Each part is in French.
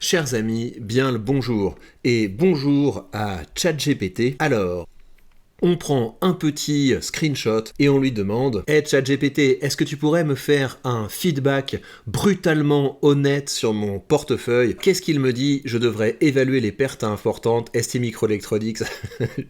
Chers amis, bien le bonjour et bonjour à ChatGPT. Alors, on prend un petit screenshot et on lui demande « Hey ChatGPT, est-ce que tu pourrais me faire un feedback brutalement honnête sur mon portefeuille ? Qu'est-ce qu'il me dit ? Je devrais évaluer les pertes importantes, STMicroelectronics,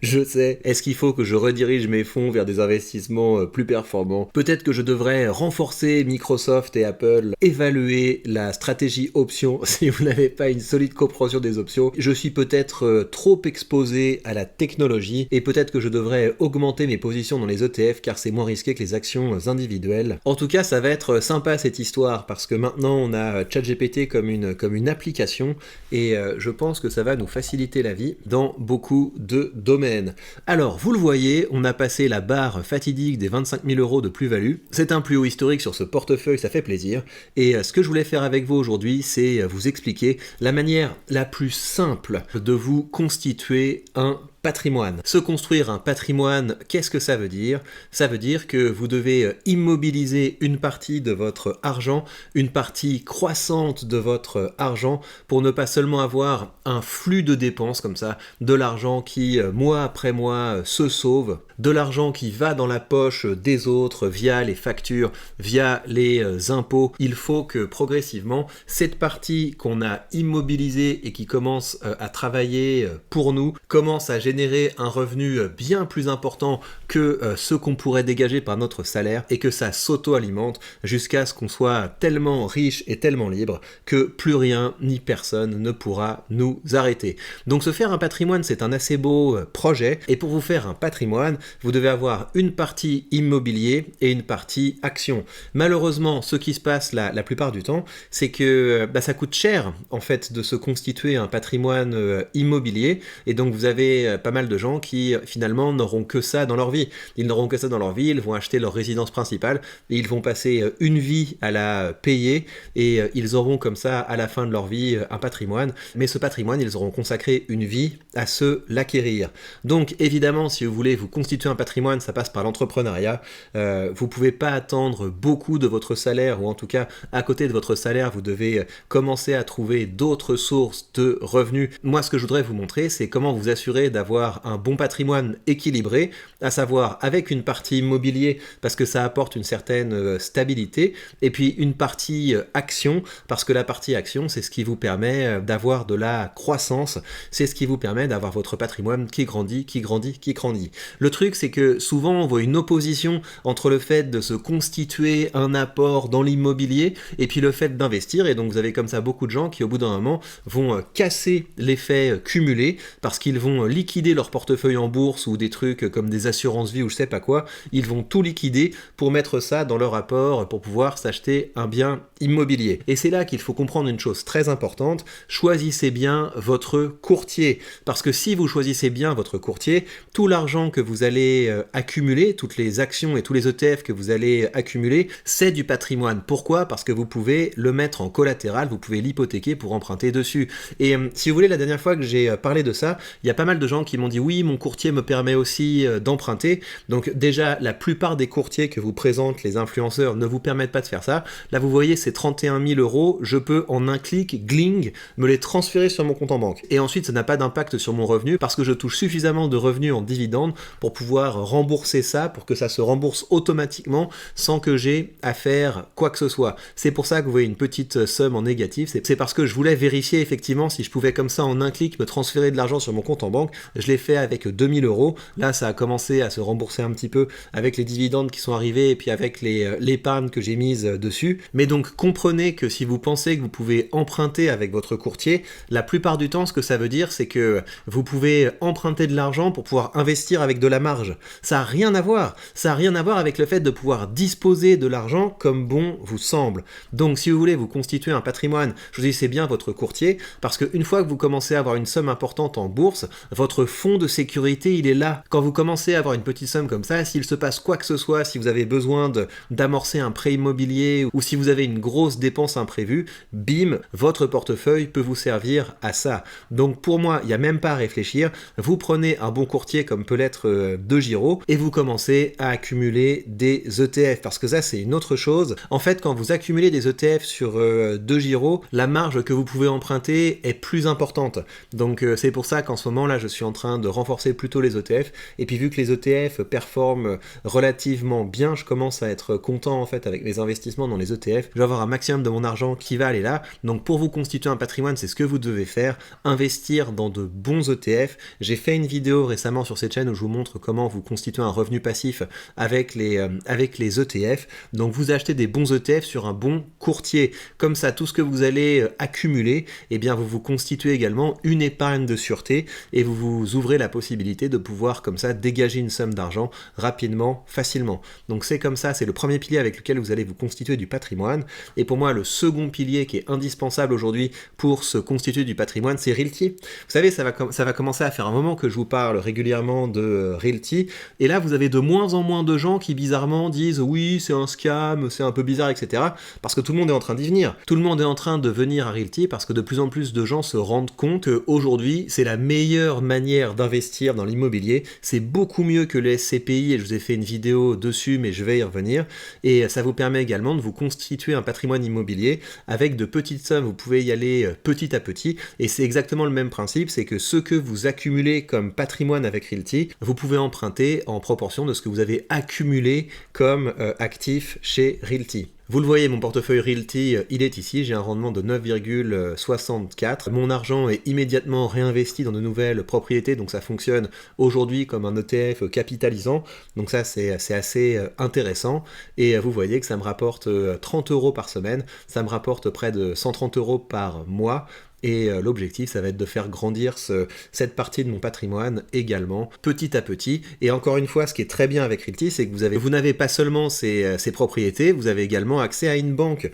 je sais. Est-ce qu'il faut que je redirige mes fonds vers des investissements plus performants ? Peut-être que je devrais renforcer Microsoft et Apple, évaluer la stratégie option si vous n'avez pas une solide compréhension des options. Je suis peut-être trop exposé à la technologie et peut-être que je devrais augmenter mes positions dans les ETF car c'est moins risqué que les actions individuelles. En tout cas, ça va être sympa cette histoire parce que maintenant on a ChatGPT comme une application et je pense que ça va nous faciliter la vie dans beaucoup de domaines. Alors, vous le voyez, on a passé la barre fatidique des 25 000 € de plus-value. C'est un plus haut historique sur ce portefeuille, ça fait plaisir. Et ce que je voulais faire avec vous aujourd'hui, c'est vous expliquer la manière la plus simple de vous constituer un patrimoine. Se construire un patrimoine, qu'est-ce que ça veut dire ? Ça veut dire que vous devez immobiliser une partie de votre argent, une partie croissante de votre argent, pour ne pas seulement avoir un flux de dépenses comme ça, de l'argent qui, mois après mois, se sauve, de l'argent qui va dans la poche des autres via les factures, via les impôts. Il faut que progressivement, cette partie qu'on a immobilisée et qui commence à travailler pour nous, commence à générer un revenu bien plus important que ce qu'on pourrait dégager par notre salaire et que ça s'auto-alimente jusqu'à ce qu'on soit tellement riche et tellement libre que plus rien ni personne ne pourra nous arrêter. Donc se faire un patrimoine, c'est un assez beau projet et pour vous faire un patrimoine, vous devez avoir une partie immobilier et une partie action. Malheureusement, ce qui se passe la plupart du temps, c'est que ça coûte cher en fait de se constituer un patrimoine immobilier et donc vous avez pas mal de gens qui finalement n'auront que ça dans leur vie. Ils n'auront que ça dans leur vie, ils vont acheter leur résidence principale et ils vont passer une vie à la payer et ils auront comme ça à la fin de leur vie un patrimoine. Mais ce patrimoine, ils auront consacré une vie à se l'acquérir. Donc évidemment, si vous voulez vous constituer un patrimoine, ça passe par l'entrepreneuriat. Vous pouvez pas attendre beaucoup de votre salaire ou en tout cas à côté de votre salaire, vous devez commencer à trouver d'autres sources de revenus. Moi, ce que je voudrais vous montrer, c'est comment vous assurer d'avoir un bon patrimoine équilibré, à savoir avec une partie immobilier parce que ça apporte une certaine stabilité et puis une partie action parce que la partie action c'est ce qui vous permet d'avoir de la croissance, c'est ce qui vous permet d'avoir votre patrimoine qui grandit, qui grandit, qui grandit. Le truc c'est que souvent on voit une opposition entre le fait de se constituer un apport dans l'immobilier et puis le fait d'investir et donc vous avez comme ça beaucoup de gens qui au bout d'un moment vont casser l'effet cumulé parce qu'ils vont liquider leur portefeuille en bourse ou des trucs comme des assurances-vie ou je sais pas quoi, ils vont tout liquider pour mettre ça dans leur apport pour pouvoir s'acheter un bien immobilier. Et c'est là qu'il faut comprendre une chose très importante, choisissez bien votre courtier, parce que si vous choisissez bien votre courtier, tout l'argent que vous allez accumuler, toutes les actions et tous les ETF que vous allez accumuler, c'est du patrimoine. Pourquoi ? Parce que vous pouvez le mettre en collatéral, vous pouvez l'hypothéquer pour emprunter dessus. Et si vous voulez, la dernière fois que j'ai parlé de ça, il y a pas mal de gens qui m'ont dit oui, mon courtier me permet aussi d'emprunter. Donc déjà, la plupart des courtiers que vous présentent les influenceurs ne vous permettent pas de faire ça. Là, vous voyez, c'est 31 000 €. Je peux en un clic, gling, me les transférer sur mon compte en banque. Et ensuite, ça n'a pas d'impact sur mon revenu parce que je touche suffisamment de revenus en dividendes pour pouvoir rembourser ça, pour que ça se rembourse automatiquement sans que j'ai à faire quoi que ce soit. C'est pour ça que vous voyez une petite somme en négatif. C'est parce que je voulais vérifier effectivement si je pouvais comme ça en un clic me transférer de l'argent sur mon compte en banque. Je l'ai fait avec 2000 €. Là, ça a commencé à se rembourser un petit peu avec les dividendes qui sont arrivés et puis avec l'épargne que j'ai mise dessus. Mais donc, comprenez que si vous pensez que vous pouvez emprunter avec votre courtier, la plupart du temps, ce que ça veut dire, c'est que vous pouvez emprunter de l'argent pour pouvoir investir avec de la marge. Ça n'a rien à voir. Ça n'a rien à voir avec le fait de pouvoir disposer de l'argent comme bon vous semble. Donc, si vous voulez vous constituer un patrimoine, choisissez bien votre courtier parce qu'une fois que vous commencez à avoir une somme importante en bourse, votre fonds de sécurité, il est là. Quand vous commencez à avoir une petite somme comme ça, s'il se passe quoi que ce soit, si vous avez besoin d'amorcer un prêt immobilier ou si vous avez une grosse dépense imprévue, bim, votre portefeuille peut vous servir à ça. Donc pour moi, il n'y a même pas à réfléchir. Vous prenez un bon courtier comme peut l'être DEGIRO et vous commencez à accumuler des ETF, parce que ça c'est une autre chose. En fait, quand vous accumulez des ETF sur DEGIRO, la marge que vous pouvez emprunter est plus importante. Donc c'est pour ça qu'en ce moment là je suis en train de renforcer plutôt les ETF, et puis vu que les ETF performent relativement bien, je commence à être content en fait avec mes investissements dans les ETF. Je vais avoir un maximum de mon argent qui va aller là. Donc pour vous constituer un patrimoine, c'est ce que vous devez faire, investir dans de bons ETF. J'ai fait une vidéo récemment sur cette chaîne où je vous montre comment vous constituer un revenu passif avec les ETF. Donc vous achetez des bons ETF sur un bon courtier. Comme ça, tout ce que vous allez accumuler, eh bien vous vous constituez également une épargne de sûreté et vous vous ouvrez la possibilité de pouvoir comme ça dégager une somme d'argent rapidement, facilement. Donc c'est comme ça, c'est le premier pilier avec lequel vous allez vous constituer du patrimoine. Et pour moi, le second pilier qui est indispensable aujourd'hui pour se constituer du patrimoine, c'est Realty. Vous savez, ça va commencer à faire un moment que je vous parle régulièrement de Realty. Et là, vous avez de moins en moins de gens qui bizarrement disent oui, c'est un scam, c'est un peu bizarre, etc. Parce que tout le monde est en train d'y venir. Tout le monde est en train de venir à Realty parce que de plus en plus de gens se rendent compte qu'aujourd'hui, c'est la meilleure manière d'investir dans l'immobilier. C'est beaucoup mieux que les SCPI et je vous ai fait une vidéo dessus, mais je vais y revenir. Et ça vous permet également de vous constituer un patrimoine immobilier avec de petites sommes. Vous pouvez y aller petit à petit. Et c'est exactement le même principe, c'est que ce que vous accumulez comme patrimoine avec Realty, vous pouvez emprunter en proportion de ce que vous avez accumulé comme actif chez Realty. Vous le voyez, mon portefeuille Realty, il est ici, j'ai un rendement de 9,64. Mon argent est immédiatement réinvesti dans de nouvelles propriétés, donc ça fonctionne aujourd'hui comme un ETF capitalisant. Donc ça, c'est assez intéressant. Et vous voyez que ça me rapporte 30 € par semaine, ça me rapporte près de 130 € par mois. Et l'objectif, ça va être de faire grandir cette partie de mon patrimoine également, petit à petit. Et encore une fois, ce qui est très bien avec Realty, c'est que vous n'avez pas seulement ces propriétés, vous avez également accès à une banque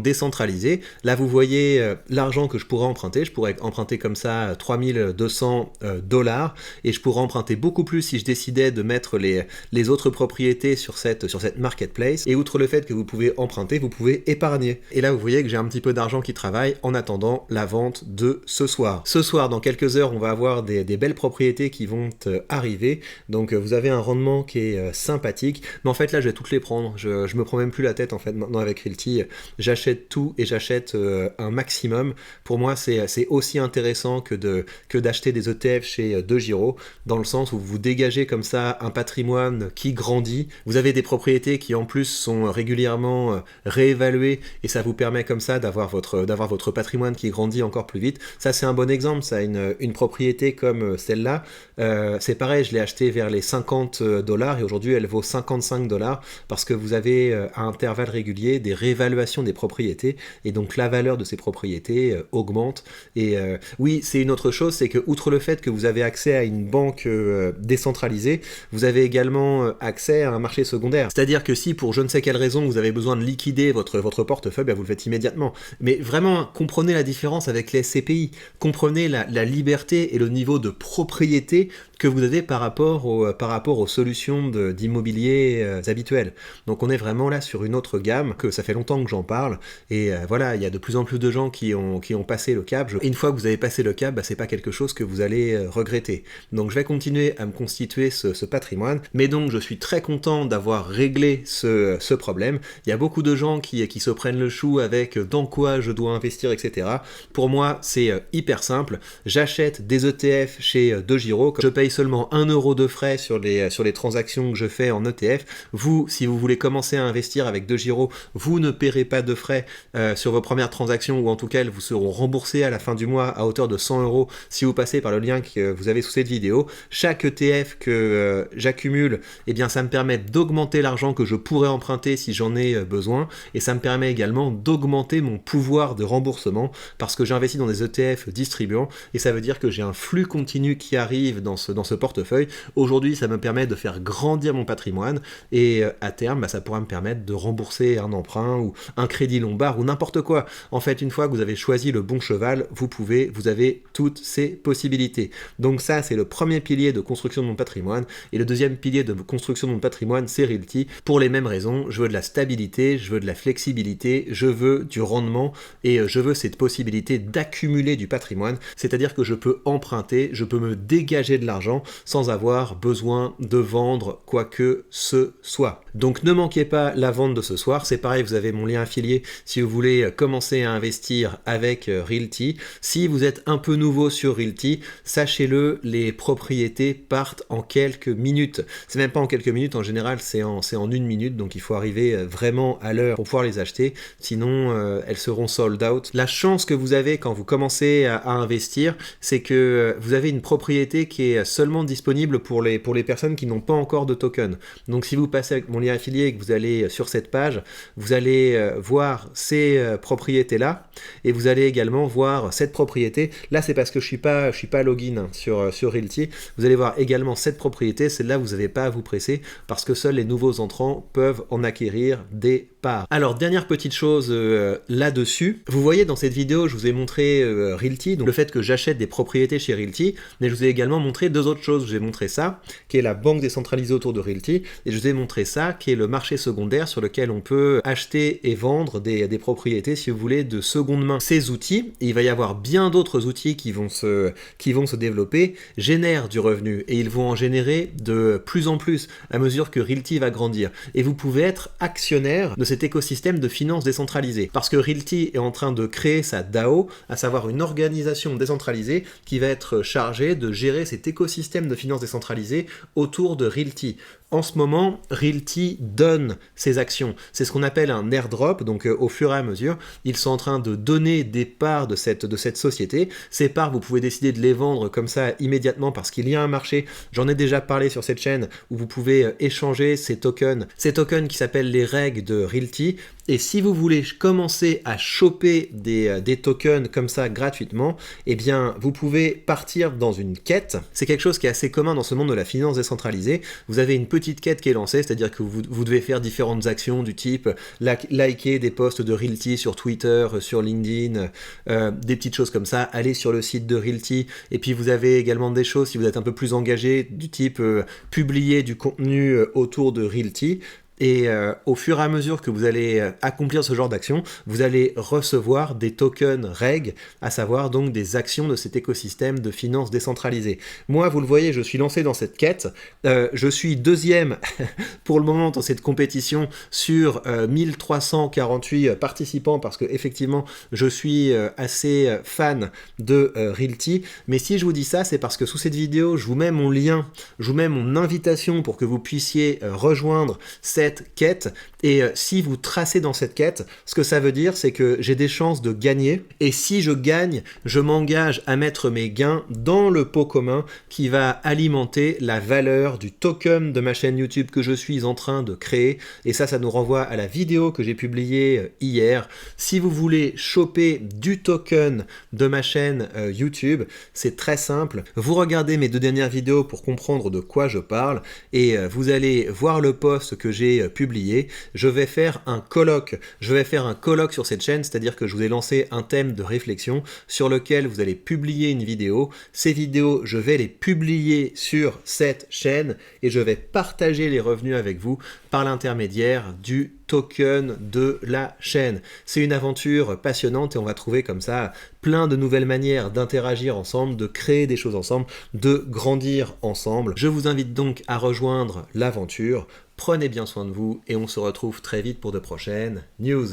décentralisée. Là, vous voyez l'argent que je pourrais emprunter. Je pourrais emprunter comme ça 3200 $, et je pourrais emprunter beaucoup plus si je décidais de mettre les autres propriétés sur cette marketplace. Et outre le fait que vous pouvez emprunter, vous pouvez épargner. Et là, vous voyez que j'ai un petit peu d'argent qui travaille en attendant la vente de ce soir. Ce soir, dans quelques heures, on va avoir des belles propriétés qui vont arriver. Donc vous avez un rendement qui est sympathique. Mais en fait là, je vais toutes les prendre. Je me prends même plus la tête en fait maintenant avec Realty. J'achète tout et j'achète un maximum. Pour moi, c'est aussi intéressant que d'acheter des ETF chez DEGIRO, dans le sens où vous dégagez comme ça un patrimoine qui grandit. Vous avez des propriétés qui en plus sont régulièrement réévaluées et ça vous permet comme ça d'avoir votre patrimoine qui grandit encore plus vite. Ça, c'est un bon exemple. Ça, une propriété comme celle-là, c'est pareil, je l'ai achetée vers les 50 $ et aujourd'hui, elle vaut 55 $ parce que vous avez à intervalles réguliers des réévaluations des propriétés et donc la valeur de ces propriétés augmente. Et oui, c'est une autre chose, c'est que outre le fait que vous avez accès à une banque décentralisée, vous avez également accès à un marché secondaire. C'est-à-dire que si pour je ne sais quelle raison vous avez besoin de liquider votre portefeuille, ben vous le faites immédiatement. Mais vraiment, comprenez la différence avec les SCPI. Comprenez la liberté et le niveau de propriété que vous avez par rapport aux solutions d'immobilier habituelles. Donc on est vraiment là sur une autre gamme, que ça fait longtemps que j'en parle, et voilà, il y a de plus en plus de gens qui ont passé le cap. Et une fois que vous avez passé le cap, bah, c'est pas quelque chose que vous allez regretter. Donc je vais continuer à me constituer ce patrimoine, mais donc je suis très content d'avoir réglé ce problème. Il y a beaucoup de gens qui se prennent le chou avec dans quoi je dois investir, etc. Pour moi, c'est hyper simple. J'achète des ETF chez DEGIRO. Je paye seulement 1 € de frais sur les transactions que je fais en ETF. Vous, si vous voulez commencer à investir avec DEGIRO, vous ne paierez pas de frais sur vos premières transactions, ou en tout cas, elles vous seront remboursées à la fin du mois à hauteur de 100 € si vous passez par le lien que vous avez sous cette vidéo. Chaque ETF que j'accumule, eh bien, ça me permet d'augmenter l'argent que je pourrais emprunter si j'en ai besoin, et ça me permet également d'augmenter mon pouvoir de remboursement, parce que j'investis dans des ETF distribuants, et ça veut dire que j'ai un flux continu qui arrive dans ce portefeuille. Aujourd'hui, ça me permet de faire grandir mon patrimoine, et à terme, ça pourra me permettre de rembourser un emprunt, ou un crédit lombard, ou n'importe quoi. En fait, une fois que vous avez choisi le bon cheval, vous avez toutes ces possibilités. Donc ça, c'est le premier pilier de construction de mon patrimoine, et le deuxième pilier de construction de mon patrimoine, c'est Realty. Pour les mêmes raisons, je veux de la stabilité, je veux de la flexibilité, je veux du rendement, et je veux cette possibilité d'accumuler du patrimoine, c'est-à-dire que je peux emprunter, je peux me dégager de l'argent sans avoir besoin de vendre quoi que ce soit. Donc ne manquez pas la vente de ce soir, c'est pareil, vous avez mon lien affilié si vous voulez commencer à investir avec Realty. Si vous êtes un peu nouveau sur Realty, sachez-le, les propriétés partent en quelques minutes. C'est même pas en quelques minutes, en général c'est en 1 minute, donc il faut arriver vraiment à l'heure pour pouvoir les acheter, sinon elles seront sold out. La chance que vous avez quand vous commencez à investir, c'est que vous avez une propriété qui est seulement disponible pour les personnes qui n'ont pas encore de token. Donc si vous passez avec mon lien affilié et que vous allez sur cette page, vous allez voir ces propriétés-là, et vous allez également voir cette propriété. Là, c'est parce que je suis pas login sur Realty. Vous allez voir également cette propriété. Celle-là, vous n'avez pas à vous presser parce que seuls les nouveaux entrants peuvent en acquérir des parts. Alors, dernière petite chose là-dessus. Vous voyez, dans cette vidéo, je vous ai montré Realty, donc le fait que j'achète des propriétés chez Realty, mais je vous ai également montré deux autres choses. Je vous ai montré ça, qui est la banque décentralisée autour de Realty, et je vous ai montré ça, qui est le marché secondaire sur lequel on peut acheter et vendre des propriétés, si vous voulez, de seconde main. Ces outils, et il va y avoir bien d'autres outils qui vont se développer, génèrent du revenu, et ils vont en générer de plus en plus à mesure que Realty va grandir. Et vous pouvez être actionnaire de cet écosystème de finances décentralisées, parce que Realty est en train de créer sa DAO, à savoir une organisation décentralisée qui va être chargée de gérer cet écosystème de finances décentralisées autour de Realty. En ce moment, Realty donne ses actions. C'est ce qu'on appelle un airdrop, donc au fur et à mesure, ils sont en train de donner des parts de cette société. Ces parts, vous pouvez décider de les vendre comme ça immédiatement parce qu'il y a un marché. J'en ai déjà parlé sur cette chaîne où vous pouvez échanger ces tokens qui s'appellent les règles de Realty. Et si vous voulez commencer à choper des tokens comme ça gratuitement, eh bien, vous pouvez partir dans une quête. C'est quelque chose qui est assez commun dans ce monde de la finance décentralisée. Vous avez une petite quête qui est lancée, c'est-à-dire que vous devez faire différentes actions du type liker des posts de Realty sur Twitter, sur LinkedIn, des petites choses comme ça, aller sur le site de Realty. Et puis vous avez également des choses, si vous êtes un peu plus engagé, du type publier du contenu autour de Realty. Et au fur et à mesure que vous allez accomplir ce genre d'action, vous allez recevoir des tokens REG, à savoir donc des actions de cet écosystème de finances décentralisées. Moi, vous le voyez, je suis lancé dans cette quête. Je suis deuxième pour le moment dans cette compétition sur 1348 participants parce que effectivement, je suis assez fan de Realty. Mais si je vous dis ça, c'est parce que sous cette vidéo, je vous mets mon lien, je vous mets mon invitation pour que vous puissiez rejoindre cette quête, et si vous tracez dans cette quête, ce que ça veut dire, c'est que j'ai des chances de gagner, et si je gagne, je m'engage à mettre mes gains dans le pot commun qui va alimenter la valeur du token de ma chaîne YouTube que je suis en train de créer, et ça nous renvoie à la vidéo que j'ai publiée hier. Si vous voulez choper du token de ma chaîne YouTube, c'est très simple, vous regardez mes 2 dernières vidéos pour comprendre de quoi je parle, et vous allez voir le post que j'ai publié. Je vais faire un colloque sur cette chaîne, c'est-à-dire que je vous ai lancé un thème de réflexion sur lequel vous allez publier une vidéo. Ces vidéos, je vais les publier sur cette chaîne et je vais partager les revenus avec vous par l'intermédiaire du token de la chaîne. C'est une aventure passionnante et on va trouver comme ça plein de nouvelles manières d'interagir ensemble, de créer des choses ensemble, de grandir ensemble. Je vous invite donc à rejoindre l'aventure. Prenez bien soin de vous et on se retrouve très vite pour de prochaines news.